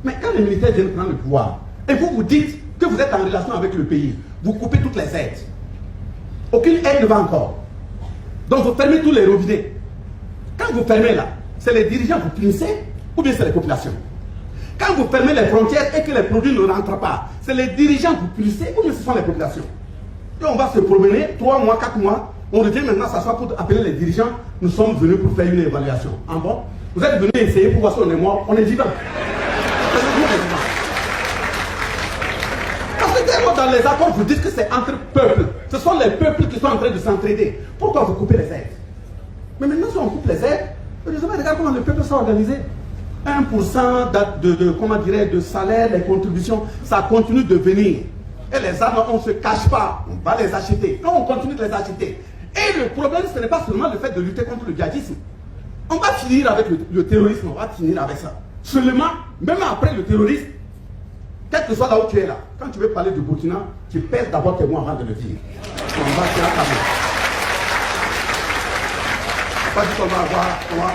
Mais quand les militaires viennent prendre le pouvoir, et vous vous dites que vous êtes en relation avec le pays, vous coupez toutes les aides. Aucune aide ne va encore. Donc vous fermez tous les robinets. Quand vous fermez là, c'est les dirigeants que vous punissez ou bien c'est les populations. Quand vous fermez les frontières et que les produits ne rentrent pas, c'est les dirigeants que vous punissez ou bien ce sont les populations. Et on va se promener 3 mois, 4 mois, on revient maintenant s'asseoir pour appeler les dirigeants. Nous sommes venus pour faire une évaluation. En bon, vous êtes venus essayer pour voir si on est mort, on est vivant. Parce que dans les accords, vous dites que c'est entre peuples. Ce sont les peuples qui sont en train de s'entraider. Pourquoi vous coupez les aides? Mais maintenant, si on coupe les aides, regarde comment le peuple s'est organisé. 1% comment dirais, de salaire, les contributions, ça continue de venir. Et les armes, on ne se cache pas, on va les acheter. Et on continue de les acheter. Et le problème, ce n'est pas seulement le fait de lutter contre le djihadisme. On va finir avec le terrorisme, on va finir avec ça. Seulement, même après le terrorisme, quel que soit là où tu es là, quand tu veux parler du Burkina, tu pèses d'abord tes mots avant de le dire. On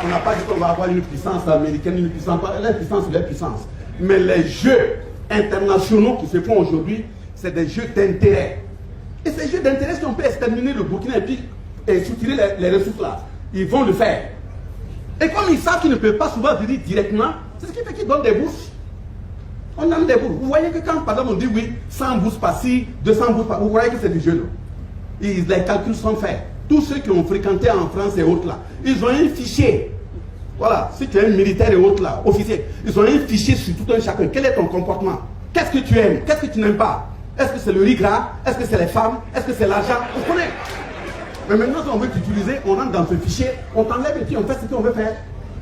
n'a pas dit qu'on va avoir une puissance américaine, une puissance, la puissance c'est la puissance. Mais les jeux internationaux qui se font aujourd'hui, c'est des jeux d'intérêt. Et ces jeux d'intérêt, si on peut exterminer le Burkina et soutirer les ressources là, ils vont le faire. Et comme ils savent qu'ils ne peuvent pas souvent venir directement, c'est ce qui fait qu'ils donnent des bourses. On donne des bourses. Vous voyez que quand par exemple on dit oui, 100 bourses par-ci, 200 bourses par-ci, vous voyez que c'est du jeu là. Les calculs sont faits. Tous ceux qui ont fréquenté en France et autres là, ils ont un fichier. Voilà, si tu es un militaire et autres là, officier, ils ont un fichier sur tout un chacun. Quel est ton comportement? Qu'est-ce que tu aimes? Qu'est-ce que tu n'aimes pas? Est-ce que c'est le riz gras? Est-ce que c'est les femmes? Est-ce que c'est l'argent? On connaît. Mais maintenant, si on veut t'utiliser, on rentre dans ce fichier, on t'enlève et puis on fait ce qu'on veut faire.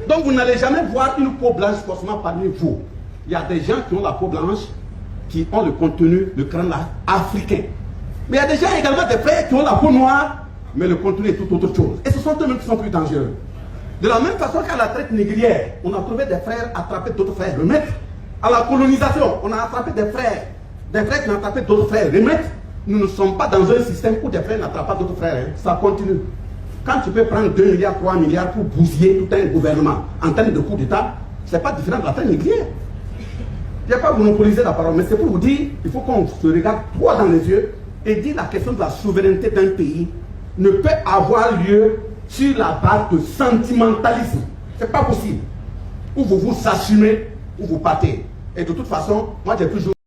Donc vous n'allez jamais voir une peau blanche forcément parmi vous. Il y a des gens qui ont la peau blanche, qui ont le contenu, le crâne africain. Mais il y a des gens également, des frères qui ont la peau noire, mais le contenu est tout autre chose. Et ce sont eux-mêmes qui sont plus dangereux. De la même façon qu'à la traite négrière, on a trouvé des frères attraper d'autres frères, remettre. À la colonisation, on a attrapé des frères qui ont attrapé d'autres frères, remettre. Nous ne sommes pas dans un système où des frères n'attrapent pas d'autres frères. Hein. Ça continue. Quand tu peux prendre 2 milliards, 3 milliards pour bousiller tout un gouvernement en termes de coup d'État, ce n'est pas différent de la traite négrière. Je n'ai pas monopolisé la parole, mais c'est pour vous dire, il faut qu'on se regarde droit dans les yeux et dire la question de la souveraineté d'un pays ne peut avoir lieu sur la base de sentimentalisme. Ce n'est pas possible. Ou vous vous assumez, ou vous partez. Et de toute façon, moi j'ai toujours